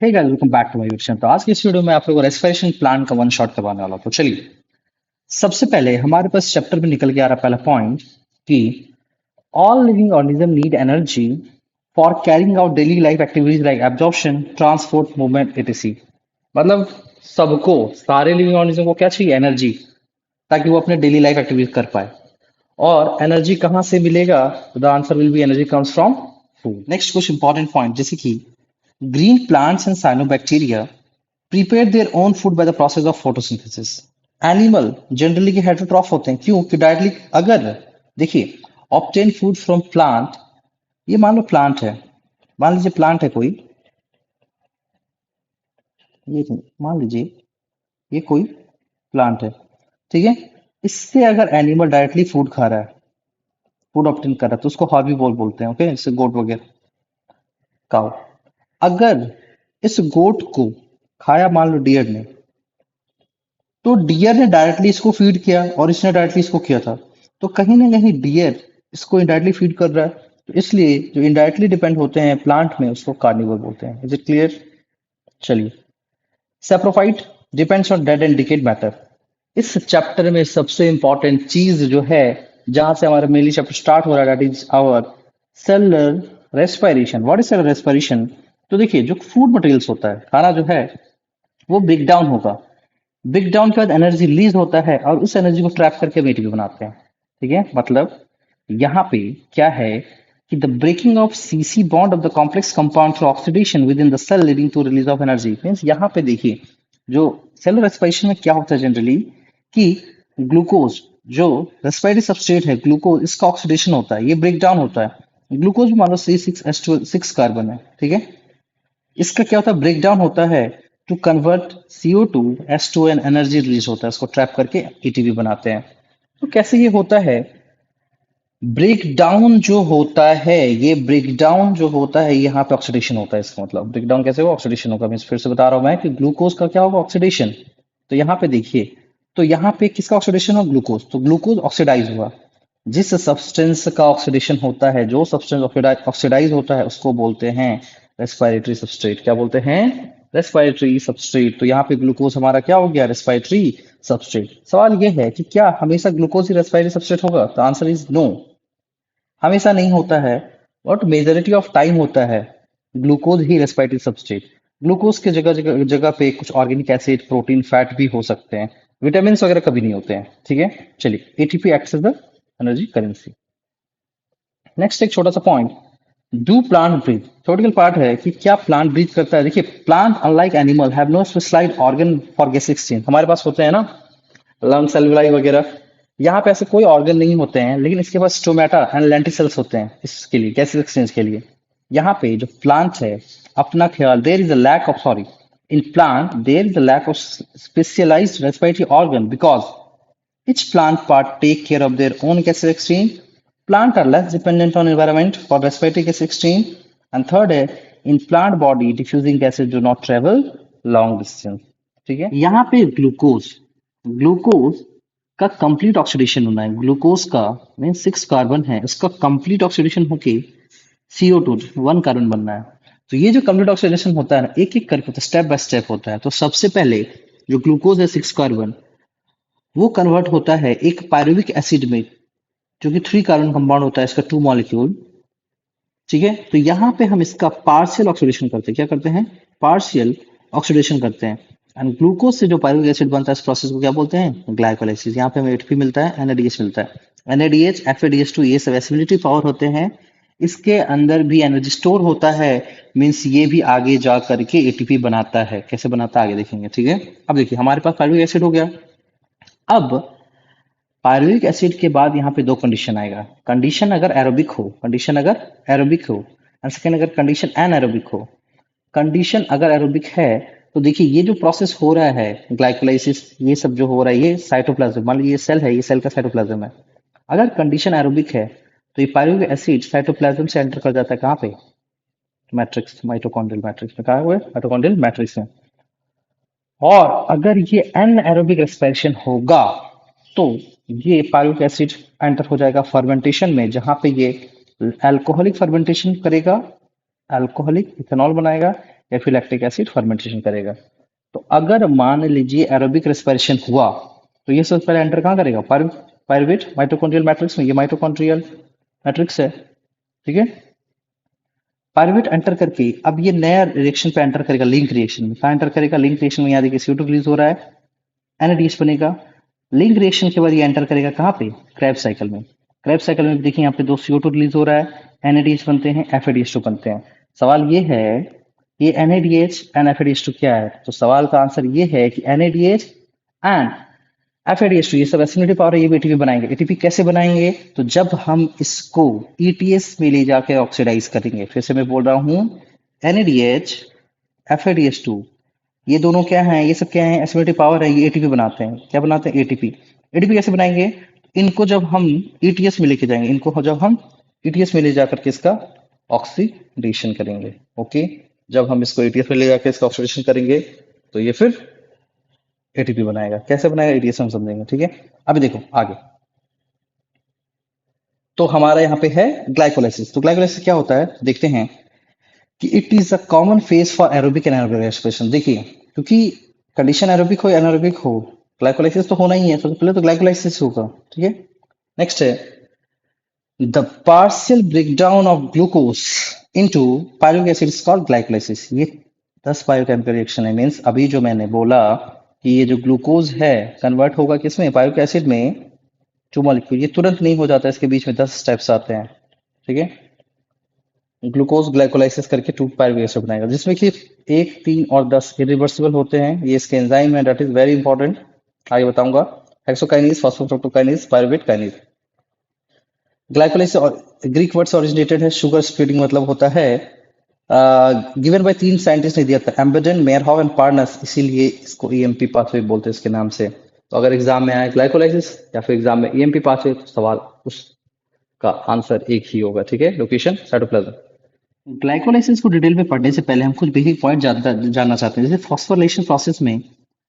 Hey guys, welcome back to my YouTube channel. तो आज की इस वीडियो में आप लोगों को रेस्पिरेशन प्लान का वन शॉट करवाने वाला हूं। तो चलिए, सबसे पहले हमारे पास चैप्टर में निकल के आ रहा पहला पॉइंट कि all living organism need energy for carrying out daily life activities like absorption, transport, movement etc. मतलब सबको, सारे लिविंग ऑर्गेनिज्म को क्या चाहिए? एनर्जी, ताकि वो अपने डेली लाइफ एक्टिविटीज कर पाए। और एनर्जी कहाँ से मिलेगा? The answer will B energy comes from food. Next कुछ इंपॉर्टेंट पॉइंट, जैसे कि green plants and cyanobacteria prepare their own food by the process of photosynthesis। Animal generally के हेटरोट्रॉफ होते हैं, क्यों? कि डायरेक्टली अगर देखिए, ऑब्टेन फूड फ्रॉम प्लांट, ये मान लो प्लांट है, मान लीजिए प्लांट है कोई, ये मान लीजिए ये कोई प्लांट है, ठीक है। इससे अगर एनिमल डायरेक्टली फूड खा रहा है, फूड ऑब्टेन कर रहा है, तो उसको हर्बीवोर बोलते हैं। ओके, इससे गोट वगैरह, काउ। अगर इस गोट को खाया मान लो डियर ने, तो डियर ने डायरेक्टली इसको फीड किया और इसने डायरेक्टली इसको किया था, तो कहीं ना कहीं डियर इसको इनडायरेक्टली फीड कर रहा है। तो इसलिए जो इनडायरेक्टली डिपेंड होते हैं प्लांट में, उसको कार्निवोर बोलते हैं। Is it clear? चलिए, saprophyte depends on dead and decayed matter. इस चैप्टर में सबसे इंपॉर्टेंट चीज जो है, जहां से हमारा मेनली चैप्टर स्टार्ट हो रहा है, that is our cellular respiration. What is cellular respiration? तो देखिए, जो फूड मटेरियल्स होता है, खाना जो है, वो ब्रेक डाउन होगा। ब्रेक डाउन के बाद एनर्जी रिलीज होता है और उस एनर्जी को ट्रैप करके हम एटीपी बनाते हैं। ठीक है, मतलब यहाँ पे क्या है कि the breaking of CC bond of the complex compound through oxidation within the cell leading to release of energy. Means यहाँ पे देखिए, जो सेलुलर रेस्पिरेशन में क्या होता है जनरली, कि ग्लूकोज, जो रेस्पिरेटरी सबस्ट्रेट है ग्लूकोज, इसका ऑक्सीडेशन होता है, ये ब्रेक डाउन होता है। ग्लूकोज मान लो C6H12 कार्बन है, ठीक है। इसका क्या होता है? ब्रेक डाउन होता है to convert CO2 S2 and energy release होता है, इसको ट्रैप करके एटीपी बनाते हैं। तो कैसे ये होता है? ब्रेक डाउन जो होता है, ये ब्रेक डाउन जो होता है, यहाँ पे ऑक्सीडेशन होता है। इसका मतलब ब्रेक डाउन कैसे होगा? ऑक्सीडेशन होगा। मैं फिर से बता रहा हूं मैं कि ग्लूकोज का क्या होगा? ऑक्सीडेशन। तो यहाँ पे देखिए, तो यहाँ पे किसका ऑक्सीडेशन हो? ग्लूकोज। तो ग्लूकोज ऑक्सीडाइज हुआ। जिस सब्सटेंस का ऑक्सीडेशन होता है, जो सब्सटेंस ऑक्सीडाइज होता है, उसको बोलते हैं रेस्पिरेटरी सबस्ट्रेट। क्या बोलते हैं? Respiratory substrate. तो यहाँ पे ग्लूकोज हमारा क्या हो गया? Respiratory substrate. सवाल यह है कि क्या हमेशा ग्लूकोज ही रेस्पिरेटरी सबस्ट्रेट होगा? तो आंसर इज नो, हमेशा नहीं होता है। बट मेजोरिटी ऑफ टाइम होता है ग्लूकोज ही रेस्पिरेटरी सबस्ट्रेट। ग्लूकोज के जगह जगह जगह पे कुछ ऑर्गेनिक एसिड, प्रोटीन, फैट भी हो सकते हैं। विटामिन वगैरह कभी नहीं होते हैं। ठीक है, चलिए, ATP acts as the energy currency. Next एक छोटा सा point, do plant breathe? Theoretical part है कि क्या प्लांट ब्रीथ करता है। देखिए, plant unlike animal have no specialized organ for gas exchange. हमारे पास होते हैं ना लंग्स, एल्विलाई वगैरह, यहाँ पे ऐसे कोई ऑर्गन नहीं होते हैं, लेकिन इसके पास स्टोमेटा एंड लेंटिसल्स होते हैं इसके लिए, गैस एक्सचेंज के लिए। यहाँ पे जो प्लांट है, अपना ख्याल, there is a lack of, sorry, in plant there is a lack of specialized respiratory organ because each plant part take care of their own gas exchange. Plants are less dependent on environment for respiratory gas exchange. And third है, in plant body diffusing gases do not travel long distance. ठीक है, यहाँ पे glucose, glucose का complete oxidation होना है। Glucose का mean 6 carbon है, उसका कंप्लीट ऑक्सीडेशन होके CO2 1 कार्बन बनना है। तो ये जो कंप्लीट ऑक्सीडेशन होता है ना, एक एक करके होता है, स्टेप बाय स्टेप होता है। तो सबसे पहले जो ग्लूकोज है 6 कार्बन, वो कन्वर्ट होता है एक पायरुविक एसिड में, जो कि 3 कार्बन कंपाउंड होता है, इसका 2 मॉलिक्यूल। ठीक है, तो यहाँ पे हम इसका पार्शियल ऑक्सीडेशन करते हैं। क्या करते हैं? पार्शियल ऑक्सीडेशन करते हैं। एंड ग्लूकोज से जो पायरुविक एसिड बनता है, इस प्रोसेस को क्या बोलते हैं? ग्लाइकोलाइसिस। यहाँ पे हमें एटीपी मिलता है, NADH मिलता है। NADH, FADH2, ये सब एसिडिटी पावर होते हैं। इसके अंदर भी एनर्जी स्टोर होता है, मीन्स ये भी आगे जा करके एटीपी बनाता है। कैसे बनाता है आगे देखेंगे। ठीक है, अब देखिए, हमारे पास पायरुविक एसिड हो गया। अब पायरुविक एसिड के बाद यहाँ पे दो कंडीशन आएगा। कंडीशन अगर एरोबिक हो, कंडीशन अगर एरोबिक हो, एंड सेकेंड अगर कंडीशन एनएरोबिक हो। कंडीशन अगर एरोबिक है, तो देखिए ये जो प्रोसेस हो रहा है ग्लाइकोलाइसिस, ये सब जो हो रहा है, ये साइटोप्लाज्म, मान लीजिए ये सेल है, ये सेल का साइटोप्लाज्म है। अगर कंडीशन एरोबिक है, तो ये पायरुविक एसिड साइटोप्लाज्म से एंटर कर जाता है। कहाँ पे? मैट्रिक्स, माइटोकॉन्ड्रियल मैट्रिक्स में। कहा हुआ है? माइटोकॉन्ड्रियल मैट्रिक्स में। और अगर ये एनएरोबिक रेस्पिरेशन होगा, तो ये पायरुविक एसिड एंटर हो जाएगा फर्मेंटेशन में, जहां पे ये अल्कोहलिक फर्मेंटेशन करेगा, अल्कोहलिक इथेनॉल बनाएगा। या फिर लैक्टिक एसिड फर्मेंटेशन करेगा। तो अगर मान लीजिए एरोबिक रेस्पिरेशन हुआ तो ये सबसे पहले एंटर कहाँ करेगा? पायरुवेट माइटोकॉन्ड्रियल मैट्रिक्स में। ये माइटोकॉन्ड्रियल मैट्रिक्स है, ठीक है। पायरुवेट एंटर करके अब ये नया रिएक्शन पे एंटर करेगा, लिंक रिएक्शन में। कहाँ एंटर करेगा? लिंक रिएक्शन में। यहाँ देखिए CO2 रिलीज हो रहा है, NADH बनेगा। लिंक रिएक्शन के बाद ये एंटर करेगा कहाँ पे? क्रेब्स साइकिल में। क्रेब्स साइकिल में देखिए यहाँ पे दो CO2 रिलीज हो रहा है, NADH बनते हैं, FADH2 बनते हैं। सवाल ये है ये NADH एंड FADH2 क्या है? तो सवाल का आंसर ये है कि NADH एंड FADH2 ये सब एसिडिटी पावर है, ये भी एटीपी बनाएंगे। एटीपी कैसे बनाएंगे? तो जब हम इसको ETS में ले जाके ऑक्सीडाइज करेंगे। फिर से मैं बोल रहा हूँ, NADH FADH2 ये दोनों क्या हैं? ये सब क्या है? एसिडिटी पावर है, ये एटीपी बनाते हैं। क्या बनाते हैं? एटीपी। एटीपी कैसे बनाएंगे? इनको जब हम ETS में लेके जाएंगे, इनको जब हम ETS में ले जाकर के इसका ऑक्सीडेशन करेंगे, ओके। जब हम इसको ETS में ले जाकर इसका ऑक्सीडेशन करेंगे तो ये फिर एटीपी बनाएगा। कैसे बनाएगा? ETS में हम समझेंगे, ठीक है। अभी देखो आगे। तो हमारा यहाँ पे है ग्लाइकोलाइसिस। तो ग्लाइकोलाइसिस क्या होता है देखते हैं कि it is a common phase for aerobic and anaerobic respiration. देखिए, क्योंकि कंडीशन एरोबिक हो या एनारोबिक हो, ग्लाइकोलाइसिस तो होना ही है। सबसे पहले तो ग्लाइकोलाइसिस होगा, ठीक है। नेक्स्ट है the partial breakdown of glucose into pyruvic acid is called glycolysis. ये 10 बायोकेमिकल रिएक्शन है। मीन्स अभी जो मैंने बोला कि ये जो ग्लूकोज है कन्वर्ट होगा किसमें? पायरुविक एसिड में, टू मॉलिक्यूल। ये तुरंत नहीं हो जाता, इसके बीच में 10 स्टेप्स आते हैं, ठीक है। ग्लूकोज ग्लाइकोलाइसिस करके 2 पायरुविक एसिड बनाएगा, जिसमें कि 1, 3 और 10 इरिवर्सिबल होते हैं। ये इसके एंजाइम है, दैट इज वेरी इंपॉर्टेंट, आगे बताऊंगा। Hexokinase, phosphofructokinase, pyruvate kinase. Glycolysis और ग्रीक वर्ड से ओरिजिनेटेड है, शुगर स्प्लिटिंग मतलब होता है। गिवन बाय 3 साइंटिस्ट ने दिया था, एम्बेडेन, मेयरहॉफ एंड पार्नस, इसीलिए इसको EMP पाथवे बोलते हैं इसके नाम से। तो अगर एग्जाम में आए ग्लाइकोलाइसिस या फिर एग्जाम में EMP पाथवे, तो सवाल उसका आंसर एक ही होगा, ठीक है। Location cytoplasm. ग्लाइकोलाइसिस को डिटेल में पढ़ने से पहले हम कुछ बेसिक पॉइंट जानना चाहते हैं। जैसे फॉस्फोरिलेशन प्रोसेस में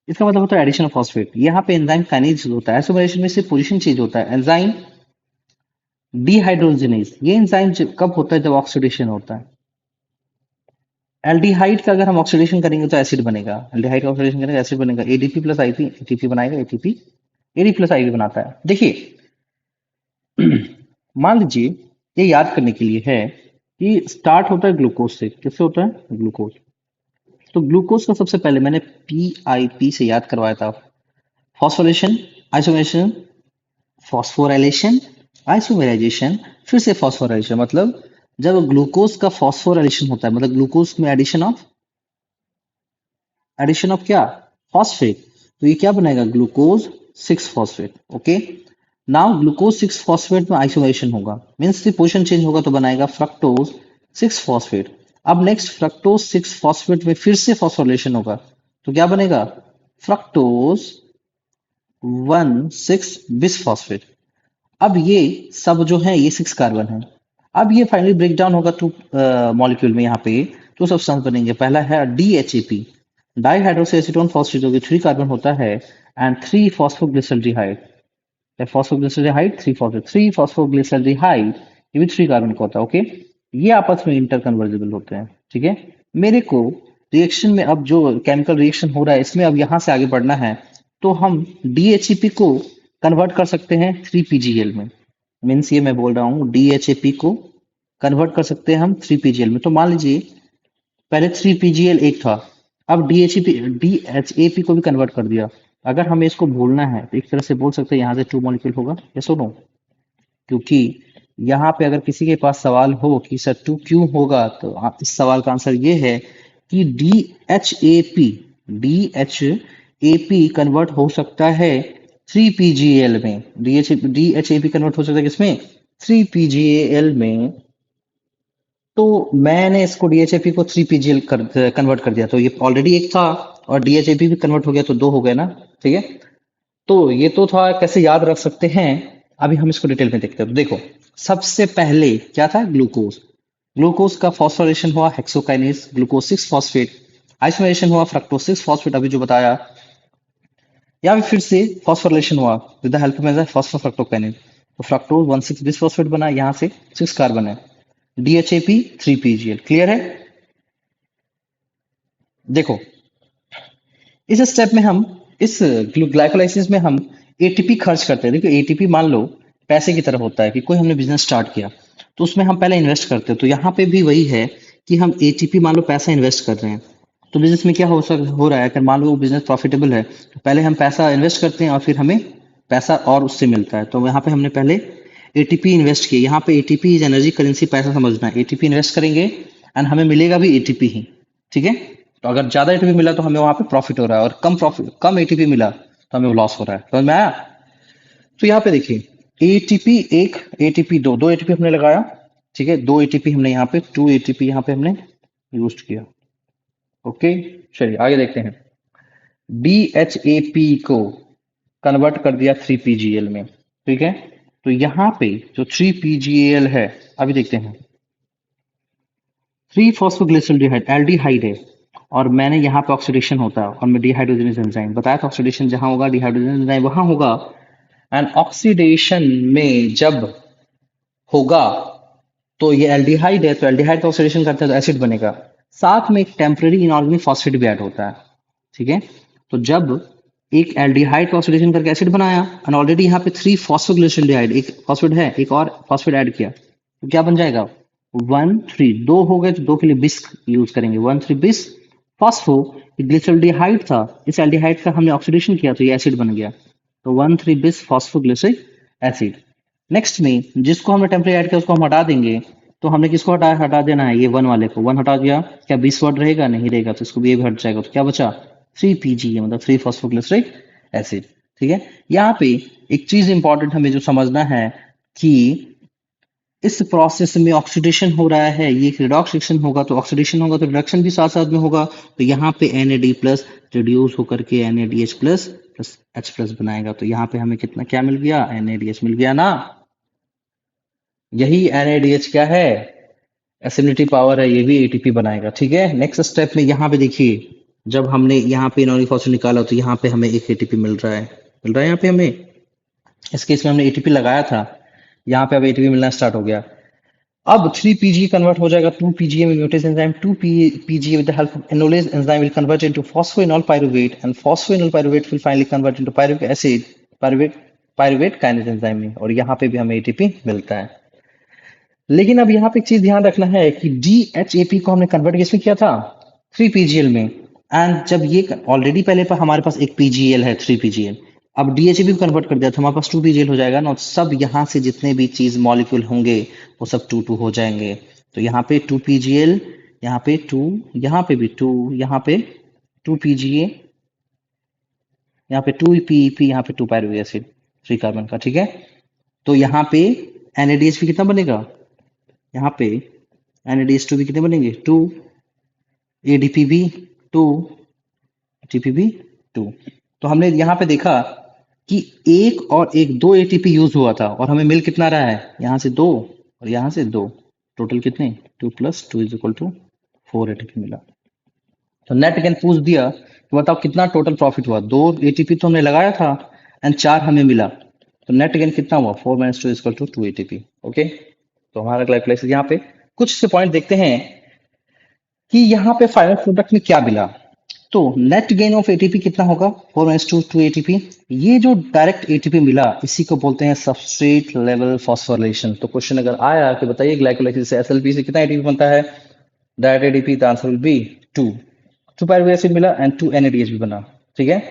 इसका मतलब होता है एडिशन ऑफ फॉस्फेट। यहाँ पे एंजाइम काइनेज होता है। आइसोमरेशन में सिर्फ पोजीशन चेंज होता है। एंजाइम डिहाइड्रोजनेज, ये एंजाइम कब होता है? जब ऑक्सीडेशन होता है। एल्डिहाइड का अगर हम ऑक्सीडेशन करेंगे तो एसिड बनेगा। एल्डिहाइड का ऑक्सीडेशन करेंगे एसिड बनेगा। ADP प्लस IP ATP बनाएगा। ATP AD प्लस IP बनाता है। देखिए, मान लीजिए ये याद करने के लिए है कि स्टार्ट होता है ग्लूकोज से। किससे होता है? ग्लूकोज। तो ग्लूकोज का सबसे पहले मैंने PIP से याद करवाया था। फॉस्फोरेशन, आइसोमेरेशन, फॉस्फोराइलेशन, आइसोमेराइजेशन, फिर से फॉस्फोराइलेशन। मतलब जब ग्लूकोज का फॉस्फोराइलेशन होता है, मतलब ग्लूकोज में एडिशन ऑफ क्या? फॉस्फेट। तो ये क्या बनेगा? Glucose 6 phosphate, okay. Now glucose 6 phosphate में आइसोमेरेशन होगा, मीन्स की पोजीशन चेंज होगा, तो बनाएगा फ्रक्टोज 6 फॉस्फेट। अब नेक्स्ट फ्रक्टोज 6 फॉस्फेट में फिर से फॉस्फोराइलेशन होगा, तो क्या बनेगा? Fructose 1,6 bis phosphate. अब ये सब जो है ये 6 कार्बन है। अब ये फाइनली ब्रेक डाउन होगा 2 मॉलिक्यूल में। यहाँ पे 2 सब्सटेंस बनेंगे। पहला है DHAP, di hydroxy acetone phosphate, जो कि 3 कार्बन होता है, एंड 3 फॉस्फोग्लिसल्डिहाइड। फॉस्फोग्लिसल्डिहाइड 3 फॉस्फोग्लिसल्डिहाइड, ये भी 3 कार्बन का होता है, ओके। ये आपस में इंटर कन्वर्जिबल होते हैं, ठीक है। मेरे को रिएक्शन में अब जो केमिकल रिएक्शन हो रहा है इसमें अब यहाँ से आगे बढ़ना है, तो हम DHEP को कन्वर्ट कर सकते हैं 3PGL में। मीन्स ये मैं बोल रहा हूँ DHAP को कन्वर्ट कर सकते हैं हम 3PGL में। तो मान लीजिए पहले 3PGL एक था, अब DHAP को भी कन्वर्ट कर दिया। अगर हमें इसको भूलना है तो एक तरह से बोल सकते हैं यहाँ से 2 मॉलिक्यूल होगा, या सुनो। क्योंकि यहाँ पे अगर किसी के पास सवाल हो कि सर 2 क्यों होगा, तो आप इस सवाल का आंसर ये है कि DHAP कन्वर्ट हो सकता है 3PGL में। DHAP कन्वर्ट हो सकता है किसमें? 3PGL में। तो मैंने इसको DHAP को 3PGL कन्वर्ट कर दिया, तो ये ऑलरेडी एक था, और DHAP भी कन्वर्ट हो गया, तो 2 हो गए ना, ठीक है। तो ये तो था कैसे याद रख सकते हैं। अभी हम इसको डिटेल में देखते हैं। तो देखो, सबसे पहले क्या था? ग्लूकोज। ग्लूकोज का फॉस्फोराइलेशन हुआ हेक्सोकाइनेज, ग्लूकोज 6 फॉस्फेट। आइसोमेरेशन हुआ फ्रक्टोज 6 फॉस्फेट, अभी जो बताया। या फिर से फॉस्फोराइलेशन हुआ with the help of enzyme फॉस्फोफ्रक्टोकाइनेज, तो फ्रक्टोज 1,6 बिसफॉस्फेट बना, यहाँ से 6 कार्बन है। DHAP 3PGL, क्लियर है। देखो, इस स्टेप में हम इस ग्लाइकोलाइसिस में हम एटीपी खर्च करते हैं। देखो एटीपी मान लो पैसे की तरह होता है कि कोई हमने बिजनेस स्टार्ट किया तो उसमें हम पहले इन्वेस्ट करते हैं, तो यहाँ पे भी वही है कि हम एटीपी मान लो पैसा इन्वेस्ट कर रहे हैं। तो बिजनेस में क्या हो रहा है, अगर मान लो वो बिजनेस प्रॉफिटेबल है तो पहले हम पैसा इन्वेस्ट करते हैं और फिर हमें पैसा और उससे मिलता है। तो यहाँ पे हमने पहले एटीपी इन्वेस्ट किया, यहाँ पे एटीपी इज एनर्जी करेंसी, पैसा समझना है। एटीपी इन्वेस्ट करेंगे एंड हमें मिलेगा भी एटीपी ही, ठीक है। तो अगर ज्यादा एटीपी मिला तो हमें वहां पे प्रॉफिट हो रहा है, और कम एटीपी मिला तो हमें लॉस हो रहा है। समझ में आया? तो यहाँ पे देखिए एटीपी एक, एटीपी दो, दो एटीपी हमने लगाया, ठीक है। दो एटीपी हमने यहाँ पे, टू एटीपी यहाँ पे हमने यूज किया। ओके, चलिए आगे देखते हैं। डीएचएपी को कन्वर्ट कर दिया 3पीजीएल में, ठीक है। तो यहाँ पे जो 3पीजीएल है, अभी देखते हैं, 3 फॉस्फोग्लिसरॉल्डिहाइड एल्डिहाइड है, और मैंने यहाँ पे ऑक्सीडेशन होता है और मैं डिहाइड्रोजनेज एंजाइम बताया था, ऑक्सीडेशन जहाँ होगा डिहाइड्रोजनेज एंजाइम वहां होगा। एंड ऑक्सीडेशन में जब होगा तो ये एल्डिहाइड है, तो एल्डिहाइड का ऑक्सीडेशन करता है तो एसिड बनेगा। साथ में एक टेम्पररी इनऑर्गेनिक फॉस्फेट भी ऐड होता है, ठीक है। तो जब एक एल्डिहाइड का ऑक्सीडेशन करके एसिड बनाया एंड ऑलरेडी यहाँ पे 3 फॉस्फोग्लिसरॉल्डिहाइड एक फॉस्फेट है, एक और फॉस्फेट ऐड किया, तो क्या बन जाएगा? 1,3 दो हो गए तो दो के लिए बिस यूज करेंगे, 1,3 बिस फॉस्फो। ग्लिसरॉल्डिहाइड था, इस एल्डिहाइड का हमने ऑक्सीडेशन किया तो ये एसिड बन गया, तो 1,3 बिस फॉस्फोग्लिसरिक एसिड। नेक्स्ट में जिसको हमने टेम्परेरी ऐड किया उसको हम हटा देंगे, तो हमने किसको हटा देना है? ये वन वाले को, वन हटा दिया, क्या 20 वर्ड रहेगा? नहीं रहेगा, तो इसको भी ये भी हट जाएगा, तो क्या बचा? 3 पीजी, मतलब 3 फॉस्फोग्लिसरिक एसिड, ठीक है। यहाँ पे एक चीज इंपॉर्टेंट हमें जो समझना है कि इस प्रोसेस में ऑक्सीडेशन हो रहा है, ये एक रिडॉक्स रिएक्शन होगा, तो ऑक्सीडेशन होगा तो रिडक्शन भी साथ साथ में होगा, तो यहाँ पे Na प्लस रिड्यूस होकर के NaDH plus plus H plus बनाएगा, तो यहाँ पे हमें कितना क्या मिल गया? NaDH मिल गया ना। यही NaDH क्या है? एसिडिटी पावर है, ये भी एटीपी बनाएगा, ठीक है। नेक्स्ट स्टेप में यहाँ पे देखिए, जब हमने यहाँ पे इनॉर्गेनिक फॉस्फेट निकाला तो यहाँ पे हमें एक एटीपी मिल रहा है, यहाँ पे हमें। इस केस में हमने एटीपी लगाया था, यहाँ पे अब एटीपी मिलना स्टार्ट हो गया। अब 3 पीजी कन्वर्ट हो जाएगा 2 पीजीए में, mutase enzyme 2 PGA with the help of enolase enzyme will convert into phosphoenol pyruvate, and phosphoenol pyruvate will finally convert into pyruvic acid, pyruvate pyruvate kinase enzyme में, और यहाँ पे भी हमें एटीपी मिलता है। लेकिन अब यहाँ पे एक चीज ध्यान रखना है कि डीएचएपी को हमने कन्वर्ट किसमें किया था? 3पीजीएल में। एंड जब ये ऑलरेडी पहले पर हमारे पास एक पीजीएल है 3पीजीएल, अब डीएचएपी को कन्वर्ट कर दिया तो हमारे पास 2पीजीएल हो जाएगा ना, तो सब यहाँ से जितने भी चीज मॉलिक्यूल होंगे वो सब 2 2 हो जाएंगे। तो यहाँ पे 2पीजीएल, यहाँ पे 2, यहाँ पे भी 2, यहाँ पे 2पीजीए, यहाँ पे 2पीपी, यहाँ पे 2 पायरुविक एसिड 3 कार्बन का, ठीक है। तो यहाँ पे NADH भी कितना बनेगा? यहाँ पे NADH2 भी कितने बनेंगे? 2, ADP भी 2, ATP भी 2। तो हमने यहाँ पे देखा कि एक और एक, दो एटीपी यूज हुआ था और हमें मिल कितना रहा है? यहाँ से दो और यहाँ से दो, टोटल कितने? 2 + 2 = 4 एटीपी मिला। तो नेट अगेन पूछ दिया कि बताओ कितना टोटल प्रॉफिट हुआ? दो एटीपी तो हमने लगाया था एंड चार हमें मिला, तो नेट अगेन कितना हुआ? 4 - 2 = 2 एटीपी। ओके, तो हमारा कैलकुलेशन यहाँ पे कुछ से पॉइंट देखते हैं कि यहाँ पे फाइनल प्रोडक्ट में क्या मिला। तो नेट गेन ऑफ एटीपी कितना होगा? 4 - 2 एटीपी। ये जो डायरेक्ट एटीपी मिला इसी को बोलते हैं सबस्ट्रेट लेवल फॉस्फोरिलेशन। तो क्वेश्चन अगर आया कि बताइए ग्लाइकोलाइसिस से एसएलपी से कितना एटीपी बनता है? Direct ATP, the answer will be 2। 2 pyruvate acid मिला एंड 2 NADH भी बना, ठीक है।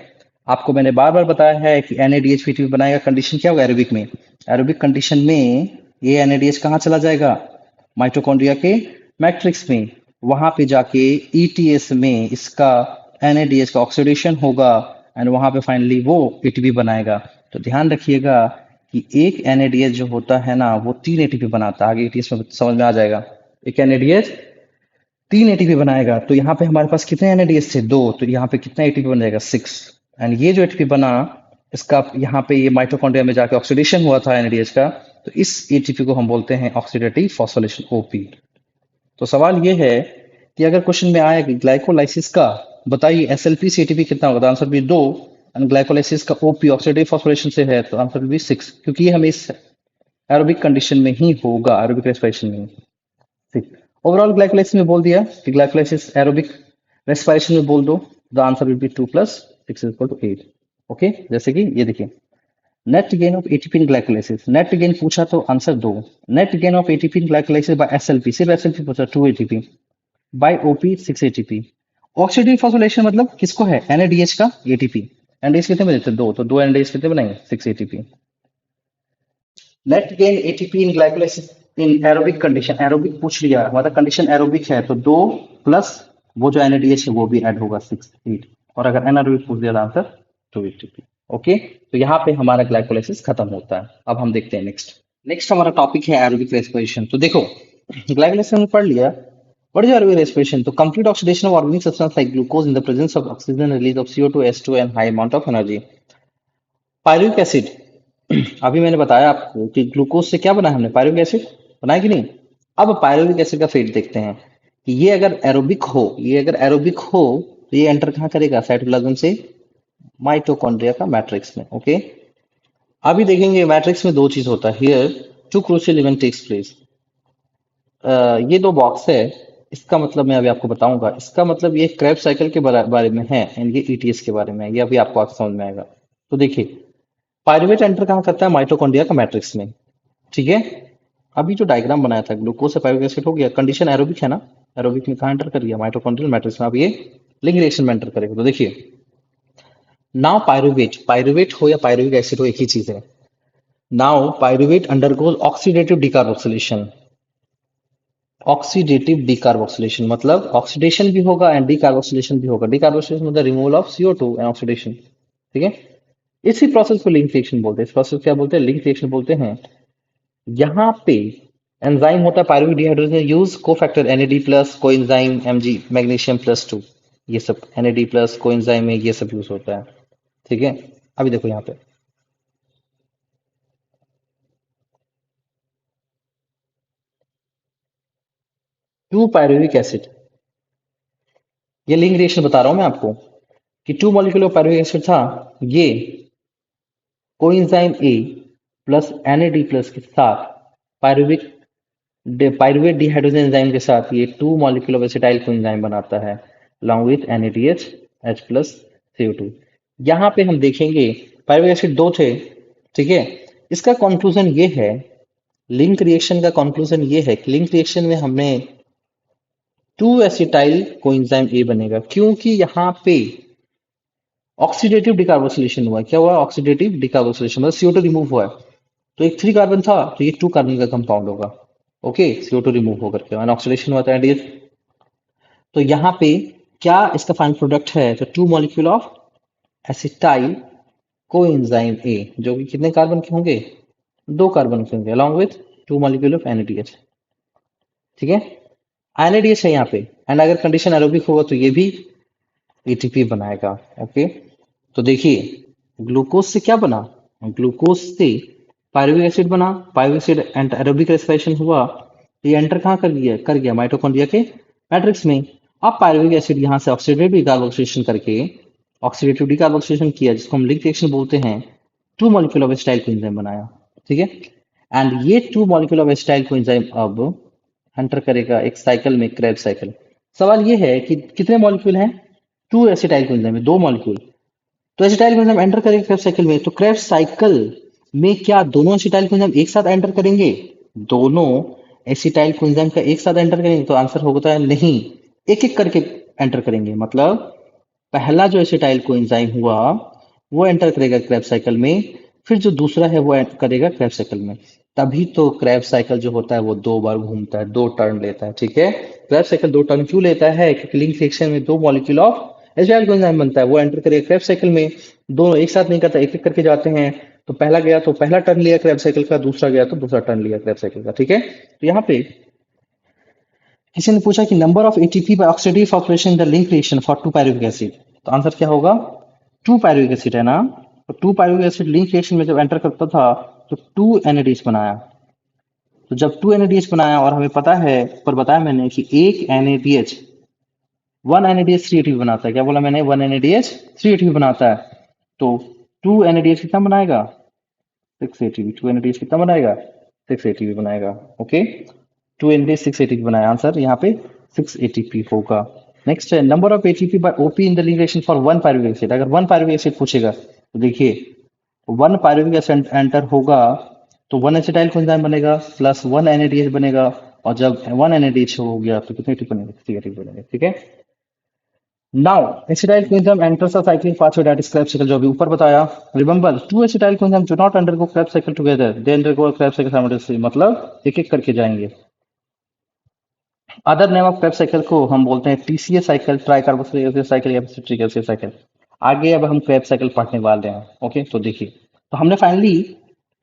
आपको मैंने बार बार बताया है कि NADH एटीपी बनाएगा, कंडीशन क्या होगा एरोबिक में? एरोबिक कंडीशन में ये NADH कहाँ चला जाएगा? माइटोकॉन्ड्रिया के मैट्रिक्स में, वहां पे जाके ETS में इसका NADH का ऑक्सीडेशन होगा एंड वहां पे फाइनली वो एटीपी बनाएगा। तो ध्यान रखिएगा कि एक NADH जो होता है ना वो 3 एटीपी बनाता है, आगे ETS में समझ में आ जाएगा। एक NADH 3 एटीपी बनाएगा, तो यहाँ पे हमारे पास कितने NADH थे? 2, तो यहाँ पे कितना एटीपी बन जाएगा? 6। एंड ये जो एटीपी बना इसका यहाँ पे ये माइटोकॉन्ड्रिया में जाके ऑक्सीडेशन हुआ था NADH का, तो इस एटीपी को हम बोलते हैं ऑक्सीडेटिव फॉस्फोरिलेशन OP। तो सवाल ये है कि अगर क्वेश्चन में आया कि ग्लाइकोलाइसिस का बताइए एसएलपी से एटीपी कितना होगा, तो आंसर भी 2। एंड ग्लाइकोलाइसिस का ओपी ऑक्सीडेटिव फॉस्फोरिलेशन से है तो आंसर भी 6, क्योंकि ये हमें इस एरोबिक कंडीशन में ही होगा, एरोबिक रेस्पिरेशन में। ठीक, ओवरऑल ग्लाइकोलाइसिस में बोल दिया कि ग्लाइकोलाइसिस एरोबिक रेस्पिरेशन में बोल दो, the answer will be 2 + 6 = 8। Okay, जैसे कि ये देखिए, net gain of ATP in glycolysis, net gain पूछा तो आंसर दो। Net gain of ATP in glycolysis by SLP, सिर्फ एसएलपी पूछा 2 ATP, by OP 6 ATP. Oxidative phosphorylation मतलब किसको है, एनएडीएच का एटीपी। एनएडीएच कितने में देते हैं, दो, तो दो एनएडीएच कितने बनाएंगे, 6 ATP. Net gain ATP in glycolysis in aerobic condition, aerobic पूछ लिया मतलब कंडीशन एरोबिक है तो दो, प्लस वो जो एनएडीएच है वो भी ऐड होगा 6 8। और अगर एनारोबिक पूछ दिया तो आंसर 2 एटीपी। ओके, तो यहाँ पे हमारा ग्लाइकोलाइसिस खत्म होता है। अब हम देखते हैं नेक्स्ट। नेक्स्ट हमारा टॉपिक है एरोबिक रेस्पिरेशन। तो देखो, ग्लाइकोलाइसिस हमने पढ़ लिया। What is aerobic respiration? तो complete oxidation of organic substance like glucose in the presence of oxygen, release of CO2 S2 and high amount of energy. Pyruvic acid, अभी मैंने बताया आपको कि ग्लूकोज से क्या बना है हमने, पायरुविक एसिड बनाया कि नहीं। अब पायरुविक एसिड का फेट देखते हैं कि ये अगर एरोबिक हो, ये अगर एरोबिक हो तो ये एंटर कहाँ करेगा, साइटोप्लाज्म से माइटोकॉन्ड्रिया का मैट्रिक्स में। ओके, अभी देखेंगे मैट्रिक्स में दो चीज होता है, here two crucial event takes place. ये दो बॉक्स है, इसका मतलब मैं अभी आपको बताऊंगा। इसका मतलब ये क्रैब साइकिल के बारे में है एंड ये ईटीएस के बारे में है, ये अभी आपको आगे समझ में आएगा। तो देखिए, पायरुवेट एंटर कहाँ करता है, माइटोकॉन्ड्रिया का मैट्रिक्स में। ठीक है, अभी जो डायग्राम बनाया था, ग्लूकोज से पायरुवेट एसिड हो गया, कंडीशन एरोबिक है ना, एरोबिक में कहाँ एंटर कर गया, माइटोकॉन्ड्रियल मैट्रिक्स में। अब ये लिंक रिएक्शन में एंटर करेगा। तो देखिए, नाउ पायरुवेट, पायरुवेट हो या पायरुविक एसिड हो एक ही चीज है। Now pyruvate undergoes oxidative decarboxylation. Oxidative decarboxylation मतलब ऑक्सीडेशन भी होगा एंड डिकार्बोक्सिलेशन भी होगा। डिकार्बोक्सिलेशन मतलब removal of CO2 and oxidation. ठीक है, इसी प्रोसेस को लिंक रिएक्शन बोलते हैं। इस प्रोसेस क्या बोलते हैं, लिंक रिएक्शन बोलते हैं। यहाँ पे एंजाइम होता है pyruvic dehydrogen use cofactor NAD+, coenzyme Mg magnesium +2, ये सब NAD+, कोएंजाइम में ये सब यूज होता है। ठीक है, अभी देखो यहाँ पे टू पायरुविक एसिड, ये लिंक रिएक्शन बता रहा हूं मैं आपको कि to molecule of pyruvic acid था, ये कोएंजाइम ए प्लस NAD+ के साथ पायरुविक पायरुवेट डिहाइड्रोजन एंजाइम के साथ ये to molecule of acetyl coenzyme बनाता है along with NADH H plus CO2। यहाँ पे हम देखेंगे पायरुविक एसिड दो थे। ठीक है, इसका कंक्लूजन ये है, लिंक रिएक्शन का कंक्लूजन ये है कि लिंक रिएक्शन में हमने टू एसिटाइल कोएंजाइम ए बनेगा, क्योंकि यहाँ पे ऑक्सीडेटिव डिकार्बोक्सिलेशन हुआ है। क्या हुआ, ऑक्सीडेटिव डिकार्बोक्सिलेशन मतलब CO2 रिमूव हुआ है। तो एक 3 कार्बन था तो ये 2 कार्बन का कंपाउंड होगा। ओके, CO2 रिमूव होकर के ऑक्सीडेशन हुआ था NADH। तो यहाँ पे क्या इसका फाइनल प्रोडक्ट है, तो to molecule of acetyl coenzyme ए, जो कि कितने कार्बन के होंगे, 2 कार्बन के होंगे along with to molecule of NADH। ठीक है, NADH है यहाँ पे, एंड अगर कंडीशन एरोबिक होगा तो ये भी ATP बनाएगा। ओके, तो देखिए, ग्लूकोज से क्या बना, ग्लूकोज से पायरुविक एसिड बना, pyruvic acid and aerobic respiration हुआ, तो ये एंटर कहाँ कर गया माइटोकॉन्ड्रिया के मैट्रिक्स में। अब पायरुविक एसिड यहाँ से ऑक्सीडेटिव डिकार्बोक्सिलेशन करके ऑक्सीडेटिव डिकार्बोक्सिलेशन किया, जिसको हम लिंक रिएक्शन बोलते हैं, to molecule of acetyl coenzyme बनाया। ठीक है, एंड ये to molecule of acetyl coenzyme अब एंटर करेगा एक साइकिल में, क्रेब साइकिल। सवाल ये है कि कितने मॉलिक्यूल हैं, टू एसिटाइल कोएंजाइम में, दो मॉलिक्यूल। तो एसिटाइल कोएंजाइम एंटर करेगा क्रेब्स साइकिल में, तो क्रेब्स साइकिल में क्या दोनों एसिटाइल कोएंजाइम एक साथ एंटर करेंगे, दोनों एसिटाइल कोएंजाइम का एक साथ एंटर करेंगे, तो आंसर होता है नहीं, एक एक करके एंटर करेंगे। मतलब पहला जो एसिटाइल कोएंजाइम हुआ वो एंटर करेगा क्रेब साइकिल में, फिर जो दूसरा है वो एंटर करेगा क्रेब साइकिल में। तभी तो क्रेब साइकिल जो होता है वो 2 बार घूमता है, 2 टर्न लेता है। ठीक है, क्रेब साइकिल 2 टर्न क्यों लेता है, क्योंकि लिंक रिएक्शन में दो मॉलिक्यूल ऑफ एसिटाइल कोएंजाइम बनता है, वो एंटर करेगा क्रेब साइकिल में। दोनों एक साथ नहीं करता, एक एक करके जाते हैं। तो पहला गया तो पहला टर्न लिया क्रेब साइकिल का, दूसरा गया तो दूसरा टर्न लिया क्रेब साइकिल का। ठीक है, तो यहाँ पे किसी ने पूछा कि number of ATP by oxidative phosphorylation in the link reaction for two pyruvic acid, तो आंसर क्या होगा, टू पायरुविक एसिड है ना। तो two pyruvic acid link reaction में जब एंटर करता था तो टू एनएडीएच बनाया। तो जब टू एनएडीएच बनाया, और हमें पता है, पर बताया मैंने कि एक एनएडीएच, वन एनएडीएच 3 एटीपी बनाता है। क्या बोला मैंने, वन एनएडीएच 3 एटीपी बनाता है। तो टू एनएडीएच कितना बनाएगा, 6 एटीपी। टू एनएडीएच कितना बनाएगा, 6 एटीपी बनाएगा। ओके, टू एनएडीएच 6 एटीपी बनाया, आंसर यहाँ पे 6 एटीपी होगा। नेक्स्ट है number of ATP by OP in the relation for one pyruvic acid. अगर वन पायरुविक एसिड पूछेगा तो देखिए, वन पायरुविक एसिड एंटर होगा तो वन एसिटाइल कोएंजाइम बनेगा प्लस वन एनएडीएच बनेगा। और जब वन एनएडीएच हो गया तो कितने टी बनेंगे, सिगरेट बनेंगे। ठीक है। Now acetyl coenzyme enters the cyclic pathway that is Krebs cycle, जो अभी ऊपर बताया। Remember two acetyl coenzyme do not undergo Krebs cycle together, they undergo Krebs cycle simultaneously, मतलब एक एक करके जाएंगे। Other name of Krebs cycle को हम बोलते हैं TCA cycle, tricarboxylic acid cycle या सिट्रिक एसिड साइकिल। आगे अब हम Krebs साइकिल पढ़ने वाले हैं। ओके, तो देखिए, तो हमने फाइनली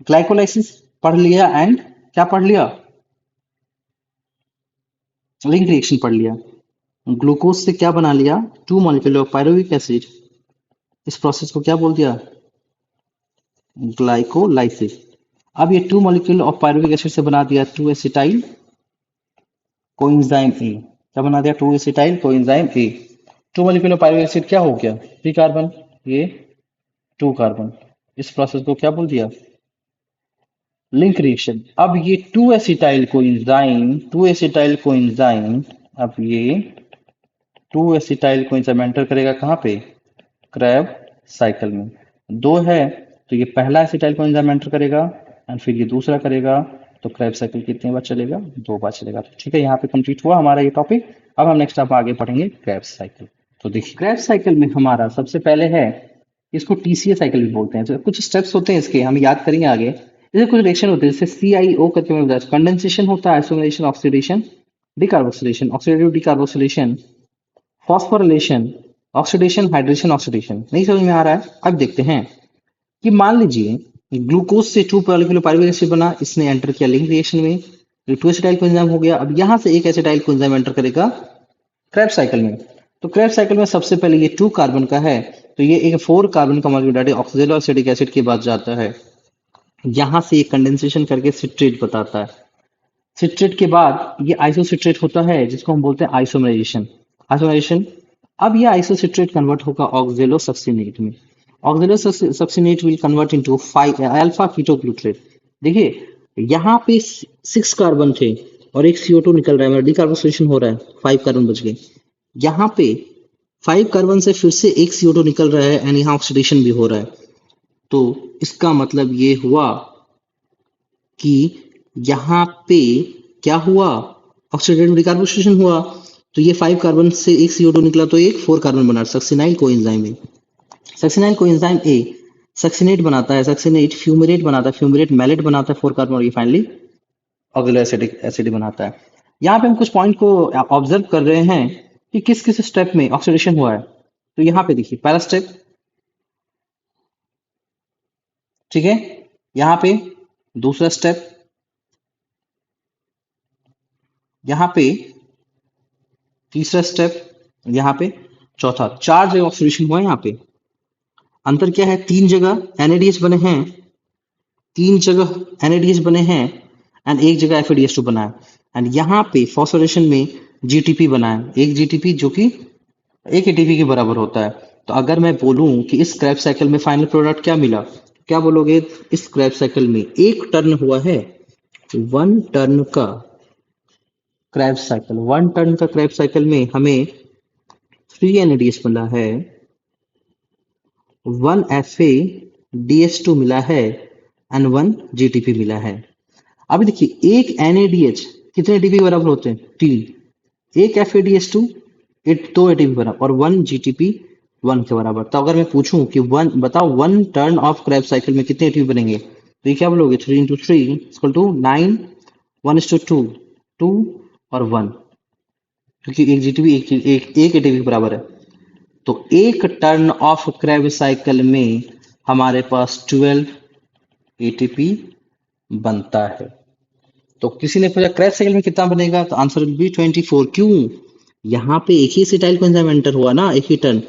ग्लाइकोलाइसिस पढ़ लिया एंड क्या पढ़ लिया, लिंक रिएक्शन पढ़ लिया। ग्लूकोज से क्या बना लिया, to molecule of pyruvic acid. इस प्रोसेस को क्या बोल दिया, ग्लाइकोलाइसिस। अब ये to molecule of pyruvic acid से बना दिया टू एसिटाइल कोएंजाइम ए। क्या बना दिया, two acetyl coenzyme A. Two molecule of pyruvic acid क्या हो गया, थ्री कार्बन, ये टू कार्बन। इस प्रोसेस को क्या बोल दिया, लिंक रिएक्शन। अब ये टू एसिटाइल कोएंजाइम, अब ये टू एसिटाइल कोएंजाइम एंटर करेगा कहाँ पे, क्रैब साइकिल में। दो है तो ये पहला एसिटाइल कोएंजाइम एंटर करेगा एंड फिर ये दूसरा करेगा, तो क्रैब साइकिल कितने बार चलेगा, दो बार चलेगा। तो ठीक है, यहाँ पे कंप्लीट हुआ हमारा ये टॉपिक। अब हम नेक्स्ट आप आगे पढ़ेंगे क्रैब साइकिल। तो देखिए, क्रैब साइकिल में हमारा सबसे पहले है, इसको टीसीए साइकिल भी बोलते हैं। तो कुछ स्टेप्स होते हैं इसके, हम याद करेंगे आगे। जैसे कुछ रिएक्शन होते हैं, जैसे CIO करके मैं बताया, कंडेंसेशन होता है, isomerisation, oxidation, decarboxylation, oxidative decarboxylation, phosphorylation, oxidation, hydration, oxidation. नहीं समझ में आ रहा है, अब देखते हैं कि मान लीजिए ग्लूकोज से टू मॉलिक्यूल पायरुविक एसिड बना, इसने एंटर किया लिंक रिएक्शन में, टू एसिटाइल कोएंजाइम हो गया। अब यहां से एक एसिटाइल कोएंजाइम एंटर करेगा क्रैब साइकिल में। तो क्रैब साइकिल में सबसे पहले ये टू कार्बन का है, तो ये एक फोर कार्बन का मॉलिक्यूल ऑक्सीजन और एसिटिक एसिड के बाद जाता है। यहां से ये कंडेंसेशन करके सिट्रेट बताता है। सिट्रेट के बाद ये आइसोसिट्रेट होता है, जिसको हम बोलते हैं आइसोमराइजेशन। आइसोमराइजेशन, अब ये आइसोसिट्रेट कन्वर्ट होगा ऑक्जेलोसक्सिनेट में। Oxalosuccinate will convert into 5 alpha ketoglutarate. देखिए, यहाँ पे 6 कार्बन थे और एक CO2 निकल रहा है, मतलब डिकार्बोक्सिलेशन हो रहा है, 5 कार्बन बच गए। यहाँ पे 5 कार्बन से फिर से एक CO2 निकल रहा है एंड यहाँ ऑक्सीडेशन भी हो रहा है। तो इसका मतलब ये हुआ कि यहाँ पे क्या हुआ, ऑक्सीडेटिव डिकार्बोक्सिलेशन हुआ। तो ये 5 कार्बन से एक CO2 निकला तो एक 4 कार्बन बना, succinyl coenzyme A. Succinyl coenzyme A succinate बनाता है, सक्सिनेट फ्यूमेरेट बनाता है, फ्यूमेरेट मैलेट बनाता है 4 कार्बन, और ये फाइनली ऑक्जेलोएसिटिक एसिड बनाता है। यहाँ पे हम कुछ पॉइंट को ऑब्जर्व कर रहे हैं कि किस किस स्टेप में ऑक्सीडेशन हुआ है। तो यहाँ पे देखिए, पहला स्टेप, ठीक है, यहाँ पे दूसरा स्टेप, यहाँ पे तीसरा स्टेप, यहाँ पे चौथा। 4 जगह ऑक्सीडेशन हुआ है। यहाँ पे अंतर क्या है, 3 जगह NADH बने हैं, 3 जगह NADH बने हैं एंड एक जगह FADH2 बना है। एंड यहाँ पे फॉस्फोरेशन में GTP बना है, एक GTP जो कि एक ATP के बराबर होता है। तो अगर मैं बोलूं कि इस क्रैब साइकिल में फाइनल प्रोडक्ट क्या मिला, क्या बोलोगे, इस क्रैब साइकिल में एक टर्न हुआ है, 1 टर्न का क्रैब साइकिल, 1 टर्न का क्रैब साइकिल में हमें 3 NADH मिला है, 1 FADH2 मिला है एंड 1 GTP मिला है। अभी देखिए, एक NADH कितने ATP के बराबर होते हैं, 3। एक FADH2 दो ATP बराबर, और 1 GTP 1 के बराबर। तो अगर मैं पूछूं कि वन बताओ, 1 टर्न ऑफ क्रैब साइकिल में कितने ATP बनेंगे, तो ये क्या बोलोगे, 3 इंटू 3 इक्वल टू 9, 1:2, 2 और 1, क्योंकि एक GTP एक ATP के बराबर है। तो एक टर्न ऑफ क्रैब साइकिल में हमारे पास 12 ATP बनता है। तो किसी ने पूछा क्रैब साइकिल में कितना बनेगा, तो आंसर विल बी 24। क्यों, यहाँ पे एक ही एसिटाइल कोएंजाइम एंटर हुआ ना, एक ही टर्न।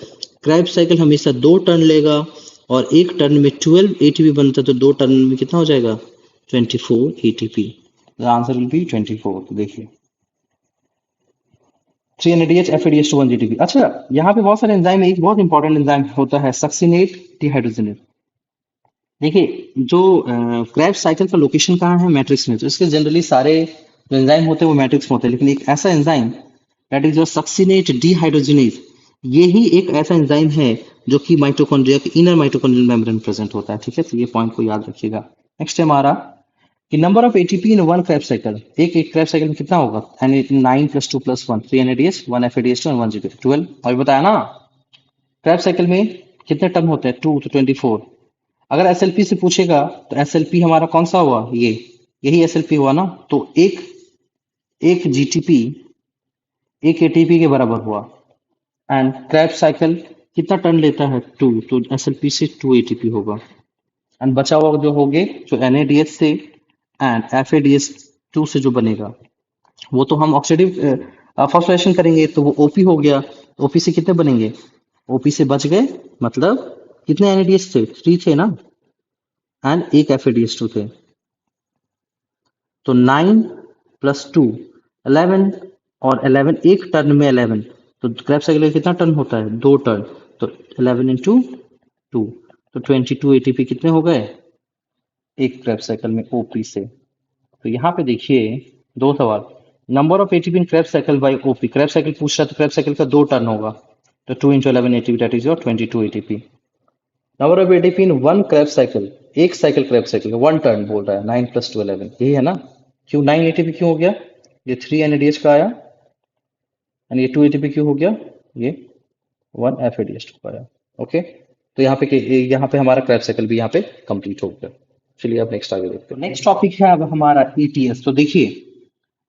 क्रैब साइकिल हमेशा 2 टर्न लेगा और एक टर्न में 12 ATP बनता है, तो 2 टर्न में कितना हो जाएगा, 24 ATP। Answer will B 24। तो देखिए, 3 NADH FADH2 1 GTP। अच्छा, यहाँ पे बहुत सारे एंजाइम है, एक बहुत इंपॉर्टेंट एंजाइम होता है सक्सिनेट डिहाइड्रोजनेज। देखिए, जो क्रैब साइकिल का लोकेशन कहाँ है, मैट्रिक्स में। तो इसके जनरली सारे जो एंजाइम होते हैं वो मैट्रिक्स में होते हैं, लेकिन एक ऐसा enzyme that is your succinate dehydrogenase. यही एक ऐसा एंजाइम है जो कि माइटोकॉन्ड्रिया के इनर माइटोकॉन्ड्रियल मेम्ब्रेन प्रेजेंट होता है। ठीक है, तो ये पॉइंट को याद रखिएगा। नेक्स्ट है हमारा कि number of ATP in one Krebs cycle, एक क्रैब साइकिल में कितना होगा? N 9 + 2 + 1 3 NADH 1 FADH two 1 GP 12। अभी बताया ना, क्रैब साइकिल में कितने टर्म होते हैं? 2 तो 24। अगर एसएलपी से पूछेगा तो एसएलपी हमारा कौन सा हुआ? ये यही एसएलपी हुआ ना, तो एक एक जीटीपी एक एटीपी के बराबर हुआ। एंड क्रैब साइकिल कितना टर्न लेता है? 2, तो एसएलपी से 2 एटीपी होगा। एंड बचा हुआ जो होगे जो एनएडीएच से एंड एफएडीएच 2 से जो बनेगा वो तो हम ऑक्सीडेटिव फॉस्फोराइलेशन करेंगे तो वो ओपी हो गया। ओपी से कितने बनेंगे? ओपी से बच गए, मतलब कितने एनएडीएच थे? 3 थे ना, एंड एक एफएडीएच 2 थे। तो 9 + 2 11, और 11 एक टर्न में 11, तो क्रैब साइकिल का कितना टर्न होता है? 2 टर्न। तो 11 × 2, तो 22 एटीपी कितने हो गए एक क्रैब साइकिल में ओपी से। तो यहाँ पे देखिए दो सवाल, number of ATP in Krebs cycle by OP. Krebs cycle पूछ रहा है तो क्रैब साइकिल का 2 टर्न होगा, तो 2 × 11 ATP that is your 22 ATP. Number of ATP in one Krebs cycle, एक साइकिल क्रैब साइकिल का 1 टर्न बोल रहा है, 9 + 2 11, यही है ना? क्यों 9 एटीपी क्यों हो गया? ये 3 एनएडीएच का आया, एंड ये 2 एटीपी क्यों हो गया? ये 1 एफएडीएच का आया। ओके, तो यहाँ पे हमारा क्रैब साइकिल भी यहाँ पे कंप्लीट हो गया। चलिए अब नेक्स्ट आगे देखते हैं। नेक्स्ट टॉपिक है अब हमारा ईटीएस। तो देखिए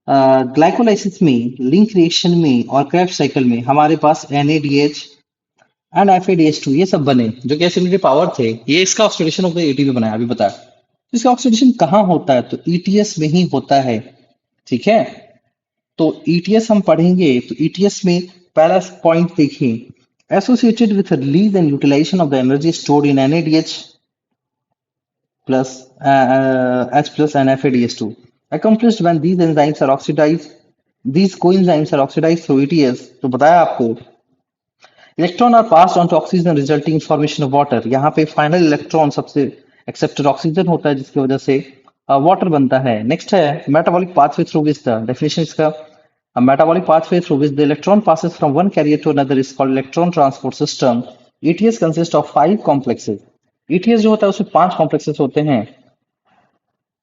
ग्लाइकोलाइसिस में, लिंक रिएक्शन में और क्रैब साइकिल में हमारे पास NADH एंड FADH2 ये सब बने जो कि एसिडिटी पावर थे। ये इसका ऑक्सीडेशन होकर एटीपी बनाया, अभी बताया। तो इसका ऑक्सीडेशन कहाँ होता है? तो ईटीएस में ही होता है। ठीक है, तो ईटीएस हम पढ़ेंगे तो ईटीएस में पहला पॉइंट देखिए, associated with release and utilization of the energy stored in NADH plus H plus and FADH2 accomplished when these enzymes are oxidized, these coenzymes are oxidized through ETS। तो बताया आपको, electron are pass on to oxygen resulting in formation of water. यहाँ पे final electron सबसे accepted oxygen होता है जिसकी वजह से वाटर बनता है। नेक्स्ट है metabolic pathway through which the definition इसका, metabolic pathway through which the electron passes from one carrier to another is called electron transport system। ETS consists of 5 complexes। ETS जो होता है उसमें 5 complexes होते हैं,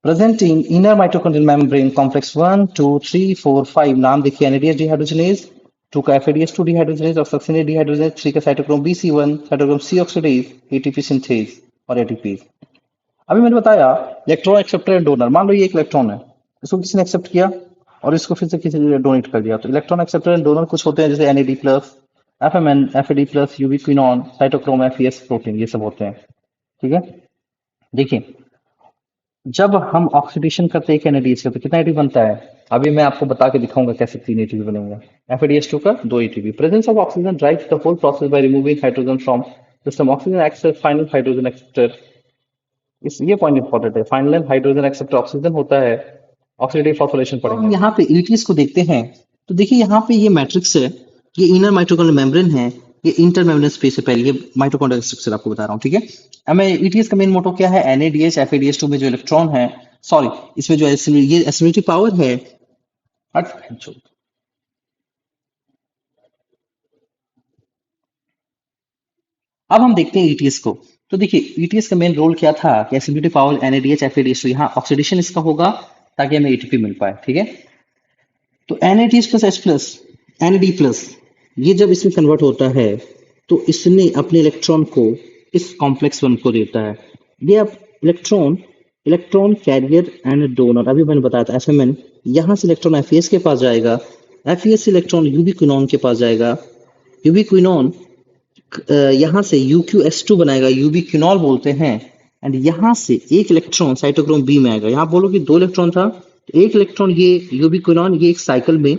presenting inner mitochondrial membrane complex 1 2 3 4 5। नाम देखिए, NADH dehydrogenase, 2 का FADH2 dehydrogenase और succinate dehydrogenase, 3 का cytochrome BC1, cytochrome C oxidase, ATP synthase और ATPase। अभी मैंने बताया इलेक्ट्रॉन एक्सेप्टर एंड डोनर। मान लो ये एक इलेक्ट्रॉन है, इसको किसी ने एक्सेप्ट किया और इसको फिर से किसी ने डोनेट कर दिया। तो इलेक्ट्रॉन एक्सेप्टर एंड डोनर कुछ होते हैं जैसे NAD+, FMN, FAD+, ubiquinone, cytochrome, FES protein, ये सब होते हैं। ठीक है, देखिए जब हम ऑक्सीडेशन करते हैं NADH का तो कितना एटीपी बनता है? अभी मैं आपको बता के दिखाऊंगा कैसे 3 एटीपी बनेंगे। FADH2 का 2 ATP. Presence of oxygen drives the whole process by removing hydrogen from system. Oxygen acts as final hydrogen acceptor. इस ये पॉइंट इंपॉर्टेंट है, फाइनल हाइड्रोजन एक्सेप्टर ऑक्सीजन होता है। ऑक्सीडेटिव फॉस्फोराइलेशन पढ़ेंगे। हम यहाँ पे ईटीएस को देखते हैं तो देखिए यहाँ पे ये मैट्रिक्स है, ये इनर माइटोकॉन्ड्रियल मेम्ब्रेन है, ये इंटर मेम्ब्रेन स्पेस है। पहले ये माइटोकॉन्ड्रियल स्ट्रक्चर आपको बता रहा हूँ। ठीक है, अब मैं ईटीएस का मेन मोटो क्या है? NADH FADH2 में जो इलेक्ट्रॉन है, सॉरी इसमें जो ये एसिडिटी पावर है, अब हम देखते हैं ईटीएस को। तो देखिए ईटीएस का मेन रोल क्या था कि एसिडिटी पावर NADH FADH2, यहाँ ऑक्सीडेशन इसका होगा ताकि हमें एटीपी मिल पाए। ठीक है, तो NADH plus H plus NAD plus ये जब इसमें कन्वर्ट होता है तो इसने अपने इलेक्ट्रॉन को इस कॉम्प्लेक्स 1 को देता है। ये अब electron electron carrier and donor, अभी मैंने बताया था FMN, यहाँ से इलेक्ट्रॉन FES के पास जाएगा, FES से इलेक्ट्रॉन यूबिक्विनॉन के पास जाएगा, यूबिक्विनॉन यहाँ से UQS2 बनाएगा, यूबिक्विनॉल बोलते हैं, एंड यहाँ से एक इलेक्ट्रॉन साइटोक्रोम बी में आएगा। यहाँ बोलो कि 2 इलेक्ट्रॉन था, तो एक इलेक्ट्रॉन ये यूबिक्विनॉन ये एक साइकिल में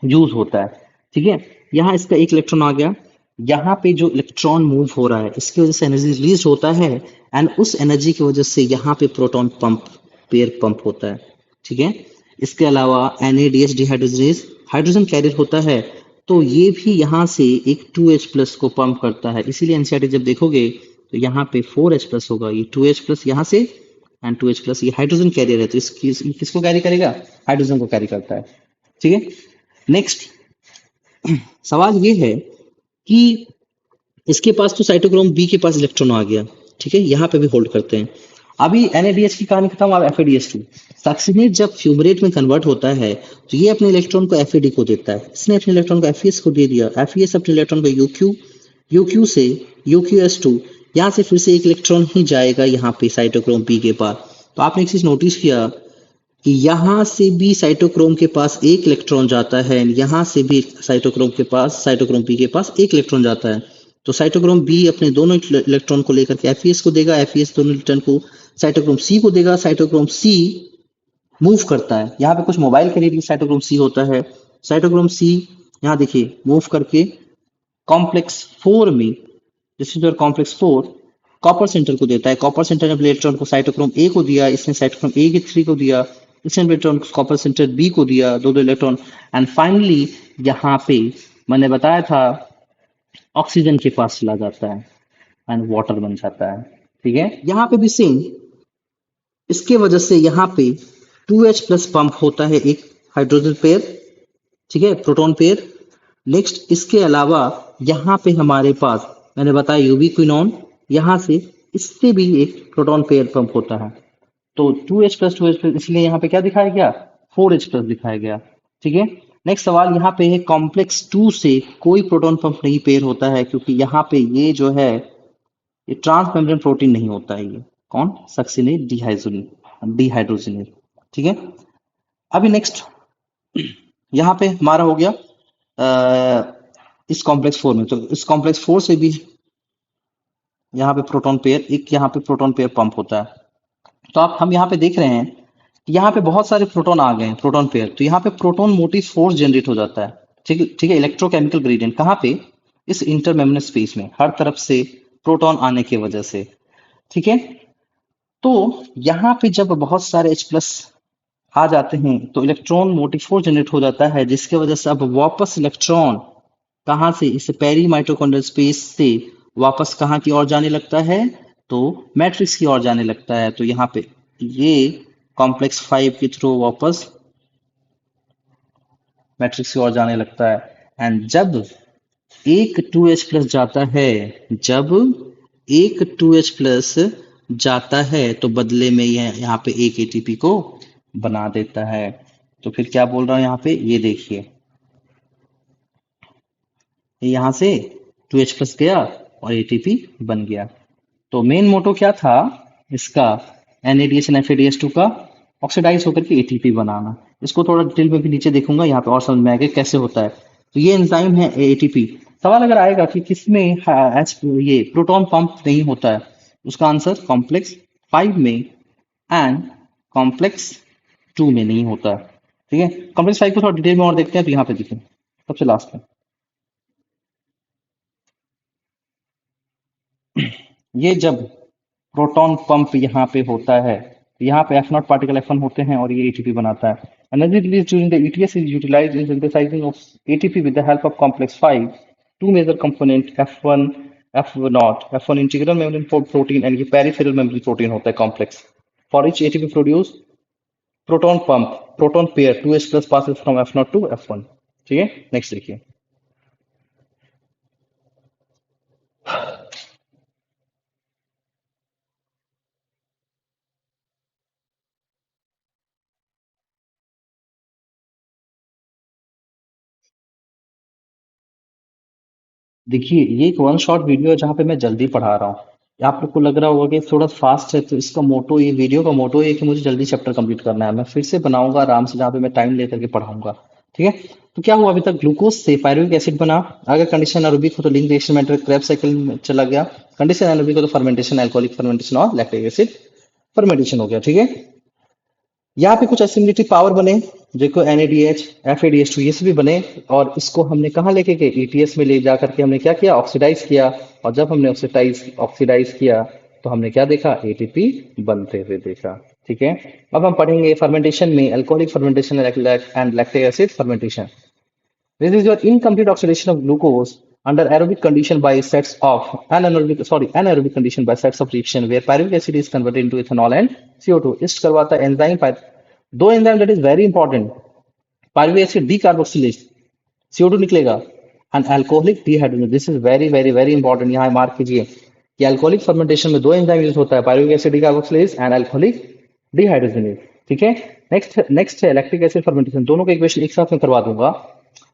यूज होता है। ठीक है, यहाँ इसका एक इलेक्ट्रॉन आ गया, यहाँ पे जो इलेक्ट्रॉन मूव हो रहा है इसकी वजह से एनर्जी रिलीज होता है, एंड उस एनर्जी की वजह से यहाँ पे प्रोटॉन पंप, पेयर पंप होता है। ठीक है, इसके अलावा NADH डिहाइड्रोजनेज हाइड्रोजन कैरियर होता है, तो ये भी यहाँ से एक 2H प्लस को पंप करता है। इसीलिए एनसीईआरटी जब देखोगे तो यहाँ पे 4H प्लस होगा, ये 2H प्लस यहाँ से एंड 2H प्लस, ये हाइड्रोजन कैरियर है तो किसको कैरी करेगा? हाइड्रोजन को कैरी करता है। ठीक है, नेक्स्ट सवाल ये है कि इसके पास तो साइटोक्रोम बी के पास इलेक्ट्रॉन आ गया, ठीक है, यहाँ पे भी होल्ड करते हैं। अभी NADH की कहानी खत्म, अब FADH2। सक्सीनेट जब फ्यूमरेट में कन्वर्ट होता है तो ये अपने इलेक्ट्रॉन को FAD को देता है, इसने अपने इलेक्ट्रॉन को FES को दे दिया, FES अपने इलेक्ट्रॉन को UQ, UQ से UQS2, यहाँ से फिर से एक इलेक्ट्रॉन ही जाएगा यहाँ पे साइटोक्रोम बी के पास। तो आपने एक चीज नोटिस किया कि यहाँ से भी साइटोक्रोम के पास एक इलेक्ट्रॉन जाता है, यहाँ से भी साइटोक्रोम के पास, साइटोक्रोम बी के पास एक इलेक्ट्रॉन जाता है। तो साइटोक्रोम बी अपने दोनों इलेक्ट्रॉन को लेकर के FES को देगा, FES दोनों इलेक्ट्रॉन को साइटोक्रोम सी को देगा, साइटोक्रोम सी मूव करता है। यहाँ पे कुछ मोबाइल के लिए साइटोक्रोम सी होता है। साइटोक्रोम सी यहाँ देखिए मूव करके कॉम्प्लेक्स 4 में, this is your complex 4, copper centre को देता है। कॉपर सेंटर ने अपने इलेक्ट्रॉन को साइटोक्रोम ए को दिया, इसने साइटोक्रोम ए के 3 को दिया, इसने इलेक्ट्रॉन को कॉपर सेंटर बी को दिया, दो दो इलेक्ट्रॉन। एंड फाइनली यहाँ पे मैंने बताया था ऑक्सीजन के पास चला जाता है एंड वाटर बन जाता है, ठीक है। यहाँ पे भी सेम, इसके वजह से यहाँ पे 2H प्लस पंप होता है, एक हाइड्रोजन पेयर, ठीक है, प्रोटॉन पेयर। नेक्स्ट इसके अलावा यहाँ पे हमारे पास मैंने बताया यूबी क्विनॉन, यहाँ से इससे भी एक प्रोटॉन पेयर पंप होता है। तो 2H प्लस इसलिए यहाँ पे क्या दिखाया गया, 4H प्लस दिखाया गया, ठीक है। नेक्स्ट सवाल यहाँ पे है, कॉम्प्लेक्स 2 से कोई प्रोटॉन पंप नहीं पेयर होता है, क्योंकि यहाँ पे ये जो है ये ट्रांस मेम्ब्रेन प्रोटीन नहीं होता है। ये कौन, सक्सिनेट डिहाइड्रोजिनेट, ठीक है। अभी नेक्स्ट यहाँ पे हमारा हो गया इस कॉम्प्लेक्स 4 में, तो इस कॉम्प्लेक्स 4 से भी यहाँ पे प्रोटॉन पेयर, एक यहाँ पे प्रोटॉन पेयर पंप होता है। तो आप हम यहाँ पे देख रहे हैं कि यहाँ पे बहुत सारे प्रोटॉन आ गए हैं, प्रोटॉन पेयर। तो यहाँ पे प्रोटॉन मोटिव फोर्स जनरेट हो जाता है, ठीक है। इलेक्ट्रोकेमिकल ग्रेडियंट कहाँ पे, इस इंटरमेम्ब्रेनस स्पेस में, हर तरफ से प्रोटॉन आने की वजह से, ठीक है। तो यहाँ पे जब बहुत सारे H प्लस आ जाते हैं तो इलेक्ट्रॉन मोटिव फोर्स जनरेट हो जाता है, जिसकी वजह से अब वापस इलेक्ट्रॉन कहाँ से, इस पेरी माइटोकॉन्ड्रियल स्पेस से वापस कहाँ की ओर जाने लगता है, तो मैट्रिक्स की ओर जाने लगता है। तो यहाँ पे ये कॉम्प्लेक्स 5 के थ्रू वापस मैट्रिक्स की ओर जाने लगता है। एंड जब एक 2H प्लस जाता है, जब एक 2H प्लस जाता है तो बदले में यह यहाँ पे एक ATP को बना देता है। तो फिर क्या बोल रहा हूँ यहाँ पे, ये देखिए, यहाँ से 2H प्लस गया और ATP बन गया। तो मेन मोटो क्या था इसका, NADH और FADH2 का ऑक्सीडाइज होकर के ATP बनाना। इसको थोड़ा डिटेल में भी नीचे देखूंगा, यहाँ पे और समझ में आएगा कैसे होता है। तो ये एंजाइम है ATP। सवाल अगर आएगा कि किसमें ये प्रोटॉन पंप नहीं होता है, उसका आंसर कॉम्प्लेक्स 5 में एंड कॉम्प्लेक्स 2 में नहीं होता है, ठीक है। कॉम्प्लेक्स 5 को थोड़ा डिटेल में और देखते हैं, तो यहाँ पे देखें सबसे लास्ट में, ये जब प्रोटॉन पंप यहाँ पे होता है, तो यहाँ पे F0 पार्टिकल F1 होते हैं और ये ATP बनाता है। Energy release during the ETS is utilized in synthesizing of ATP with the help of complex 5, two major component F1 F1 integral membrane protein and ये पेरिफेरल मेम्ब्रेन प्रोटीन होता है complex. For each ATP produce proton pump, proton pair 2H plus passes from F0 to F1, ठीक है। Next देखिए, देखिए ये एक one shot video है जहाँ पे मैं जल्दी पढ़ा रहा हूँ। आप लोग को लग रहा होगा कि थोड़ा फास्ट है, तो इसका मोटो, ये वीडियो का मोटो ये है कि मुझे जल्दी चैप्टर कंप्लीट करना है। मैं फिर से बनाऊंगा आराम से, जहाँ पे मैं टाइम लेकर के पढ़ाऊंगा, ठीक है। तो क्या हुआ, अभी तक ग्लूकोज से पायरुविक एसिड बना, अगर कंडीशन एरोबिक हो तो लिंक रिएक्शन में क्रेब्स साइकिल में चला गया, कंडीशन एरोबिक हो तो फर्मेंटेशन, एल्कोहलिक फर्मेंटेशन और लैक्टिक एसिड फर्मेंटेशन हो गया, ठीक है। यहाँ पे कुछ एसिमिलेटिव पावर बने, देखो NADH FADH2 ये सभी बने, और इसको हमने कहाँ लेके गए, ETS में ले जा करके हमने क्या किया, ऑक्सीडाइज किया। और जब हमने ऑक्सीडाइज किया तो हमने क्या देखा, ATP बनते हुए देखा, ठीक है। अब हम पढ़ेंगे फर्मेंटेशन में alcoholic fermentation and lactic acid fermentation. This is your incomplete oxidation of glucose under aerobic condition by sets of anaerobic condition by sets of reaction where pyruvic acid is converted into ethanol and CO2. East करवाता है enzyme, दो enzyme that is very important, pyruvic acid decarboxylase, CO2 निकलेगा, and alcoholic dehydrogen, this is very very very important, यहाँ mark कीजिए कि alcoholic fermentation में दो enzyme use होता है, pyruvic acid decarboxylase and alcoholic dehydrogenase. ठीक है। नेक्स्ट है लैक्टिक एसिड फर्मेंटेशन, दोनों का इक्वेशन एक साथ में करवा दूंगा।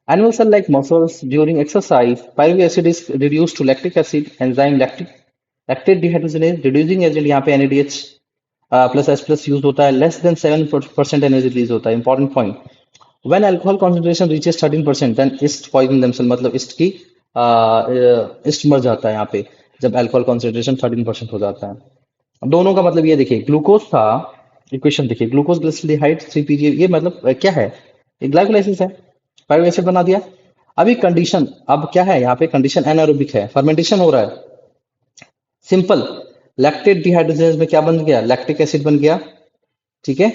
Animal cell like muscles during exercise, pyruvic acid is reduced to lactic acid, enzyme lactate dehydrogenase, reducing agent यहाँ पे NADH plus H plus use होता है, लेस देन 7% एनर्जी रिलीज होता है। Important point, when alcohol concentration reaches 13% then yeast poison themselves, मतलब yeast मर जाता है यहाँ पे जब अल्कोहल कॉन्सेंट्रेशन 13% हो जाता है। अब दोनों का मतलब ये देखिए, ग्लूकोज था, इक्वेशन देखिए, ग्लूकोज ग्लिसरील्डिहाइड 3PG, ये मतलब क्या है, ये ग्लाइकोलाइसिस है, पायरुविक एसिड बना दिया। अभी कंडीशन, अब क्या है यहाँ पे कंडीशन, एनारोबिक है, फर्मेंटेशन हो रहा है, सिंपल, लैक्टेट डिहाइड्रोजनेज में क्या बन गया, लैक्टिक एसिड बन गया। ठीक है।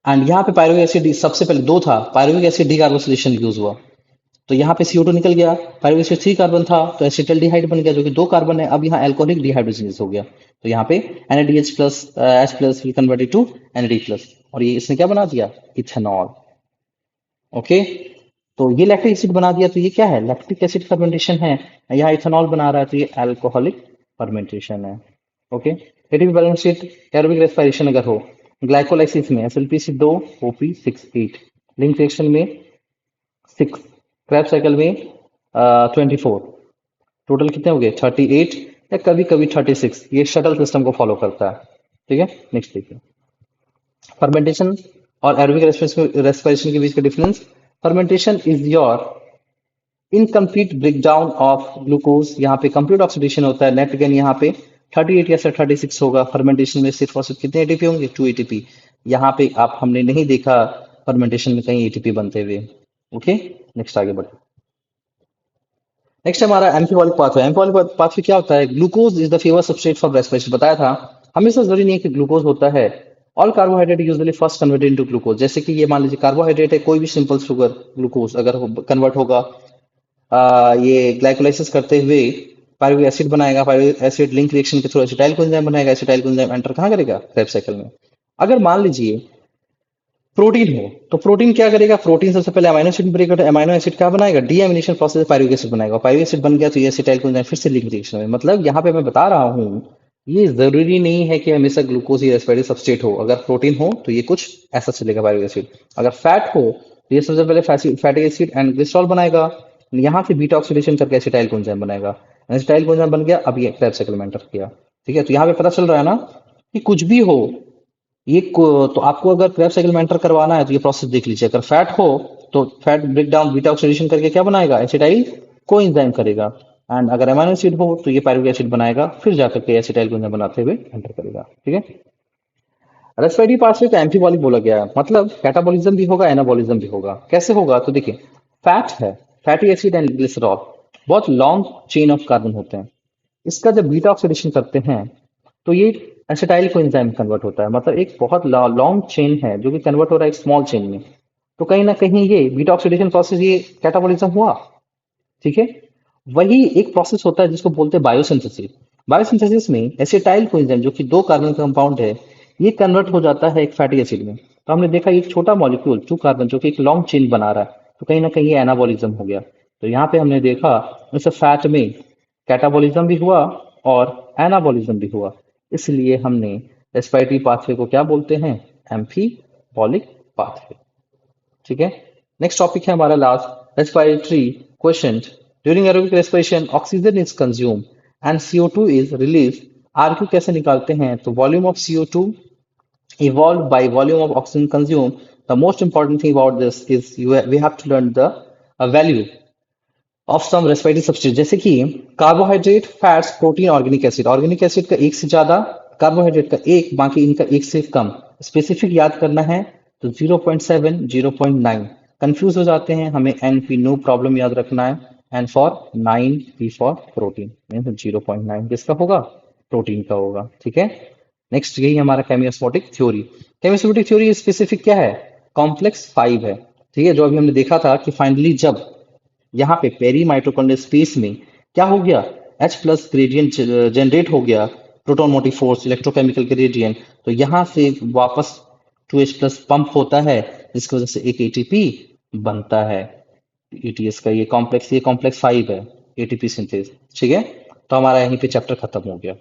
एंड यहाँ पे पायरुविक एसिड सबसे पहले दो था, पायरुविक एसिड डिकार्बोक्सिलेशन यूज हुआ, तो यहाँ पे CO2 निकल गया, पायरुविक एसिड 3 कार्बन था तो एसिटल्डिहाइड बन गया जो कि 2 कार्बन है, अब यहाँ अल्कोहलिक डिहाइड्रोजनेज हो गया, तो यहाँ पे NADH plus H plus will converted to NAD plus, और ये इसने क्या बना दिया, इथेनॉल। ओके, तो ये लैक्टिक एसिड बना दिया, तो ये क्या है, लैक्टिक एसिड फर्मेंटेशन है, यहाँ इथेनॉल बना रहा है, तो ये अल्कोहलिक फर्मेंटेशन है। Okay, ATP balance sheet, aerobic respiration अगर हो, ग्लाइकोलाइसिस में SLPC2 OP68, लिंक रिएक्शन में 6, क्रैब साइकिल में 24, टोटल कितने हो गए 38 या कभी कभी 36, ये शटल सिस्टम को फॉलो करता है। ठीक है। नेक्स्ट देखिए, फर्मेंटेशन और एरोबिक रेस्पिरेशन के बीच का difference, fermentation is your incomplete breakdown of glucose, यहाँ पे कंप्लीट ऑक्सीडेशन होता है, नेट गेन यहाँ पे 38 या 36 होगा। फर्मेंटेशन में सिर्फ और सिर्फ कितने एटीपी होंगे, 2 एटीपी। यहाँ पे आप हमने नहीं देखा फर्मेंटेशन में कहीं एटीपी बनते हुए। ओके, नेक्स्ट आगे बढ़े। नेक्स्ट हमारा एम्फिबॉलिक पाथवे, एम्फिबॉलिक पाथवे क्या होता है, glucose is the favour substrate for respiration, बताया था, हमेशा जरूरी नहीं है कि ग्लूकोज होता है, all carbohydrate usually first converted into glucose, जैसे कि ये मान लीजिए कार्बोहाइड्रेट है, कोई भी सिंपल शुगर ग्लूकोज अगर कन्वर्ट होगा, ये ग्लाइकोलाइसिस करते हुए पायरुविक एसिड बनाएगा, पायरुविक एसिड लिंक रिएक्शन के थ्रू एसिटाइल कोएंजाइम बनाएगा, एसिटाइल कोएंजाइम एंटर कहाँ करेगा, क्रेब्स साइकिल में। अगर मान लीजिए प्रोटीन हो, तो प्रोटीन क्या करेगा, प्रोटीन सबसे पहले अमीनो एसिड ब्रेक करता है, अमीनो एसिड क्या बनाएगा, डीएमिनेशन प्रोसेस पायरुविक एसिड बनाएगा, पायरुविक एसिड बन गया तो ये एसिटाइल कोएंजाइम फिर से लिंक रिएक्शन में। मतलब यहाँ पे मैं बता रहा हूँ, ये जरूरी नहीं है कि हमेशा ग्लूकोज ही रेस्पिरेटरी सबस्ट्रेट हो, अगर प्रोटीन हो तो ये कुछ ऐसा चलेगा पायरुविक एसिड, अगर फैट हो तो ये सबसे पहले फैटी एसिड एंड ग्लिसरॉल बनाएगा, यहाँ से बीटा ऑक्सीडेशन करके एसिटाइल कोएंजाइम बनाएगा, एसिटाइल कोएंजाइम बन गया, अब ये क्रेब्स साइकिल में एंटर किया। ठीक है, तो यहाँ पे पता चल रहा है ना कि कुछ भी हो, तो आपको अगर क्रेब्स साइकिल में एंटर करवाना है तो ये प्रोसेस देख लीजिए, अगर फैट हो तो fat break down beta oxidation करके क्या बनाएगा, एसिटाइल कोएंजाइम करेगा, एंड अगर अमीनो एसिड हो तो ये पायरुविक एसिड बनाएगा, फिर जाकर के एसिटाइल कोएंजाइम बनाते हुए एंटर करेगा। ठीक है। रेस्पिरेटरी पाथवे को एम्फीबॉलिक बोला गया है, मतलब कैटाबॉलिज्म भी होगा एनाबॉलिज्म भी होगा। कैसे होगा, तो देखिए, फैट है, फैटी एसिड एंड ग्लिसरॉल बहुत लॉन्ग चेन ऑफ कार्बन होते हैं, इसका जब बीटा ऑक्सीडेशन करते हैं तो ये एसिटाइल कोएंजाइम कन्वर्ट होता है, मतलब एक बहुत लॉन्ग चेन है जो कि कन्वर्ट हो रहा है एक स्मॉल चेन में, तो कहीं ना कहीं ये बीटा ऑक्सीडेशन प्रोसेस, ये कैटाबॉलिज्म हुआ। ठीक है। वही एक प्रोसेस होता है जिसको बोलते हैं बायोसिंथेसिस। बायोसिंथेसिस में एसिटाइल कोएंजाइम जो कि 2 कार्बन का कंपाउंड है, ये कन्वर्ट हो जाता है एक फैटी एसिड में, तो हमने देखा एक छोटा मॉलिक्यूल 2 कार्बन जो कि एक लॉन्ग चेन बना रहा है, तो कहीं ना कहीं ये एनाबॉलिज्म हो गया। तो यहाँ पे हमने देखा इस फैट में कैटाबॉलिज्म भी हुआ और एनाबॉलिज्म भी हुआ, इसलिए हमने रेस्पिरेटरी पाथवे को क्या बोलते हैं, एम्फीबॉलिक पाथवे। ठीक है। नेक्स्ट टॉपिक है हमारा last, respiratory question, during aerobic respiration oxygen is consume and CO2 is release, RQ कैसे निकालते हैं, तो volume of CO2 evolved by volume of oxygen consumed. The most important thing about this is we have to learn the value of some respiratory substrate, जैसे कि carbohydrate, fats, protein, organic acid का एक से ज्यादा, carbohydrate का एक, बाकी इनका एक से कम, स्पेसिफिक याद करना है तो 0.7 0.9, कंफ्यूज हो जाते हैं, हमें NP नो प्रॉब्लम याद रखना है, N for 9, P for protein, 0.9 किसका होगा, प्रोटीन का होगा। ठीक है। नेक्स्ट यही हमारा केमियोस्मोटिक थ्योरी, केमियोस्मोटिक थ्योरी स्पेसिफिक क्या है, कॉम्प्लेक्स 5 है। ठीक है, जो अभी हमने देखा था कि फाइनली जब यहाँ पे पेरी माइटोकॉन्ड्रियल स्पेस में क्या हो गया, H प्लस ग्रेडियंट जनरेट हो गया, proton motive force, electrochemical gradient, तो यहाँ से वापस 2H प्लस पंप होता है, जिसकी वजह से एक ATP बनता है। एटीएस का ये कॉम्प्लेक्स 5 है, एटीपी सिंथेज। ठीक है, तो हमारा यहीं पे चैप्टर खत्म हो गया।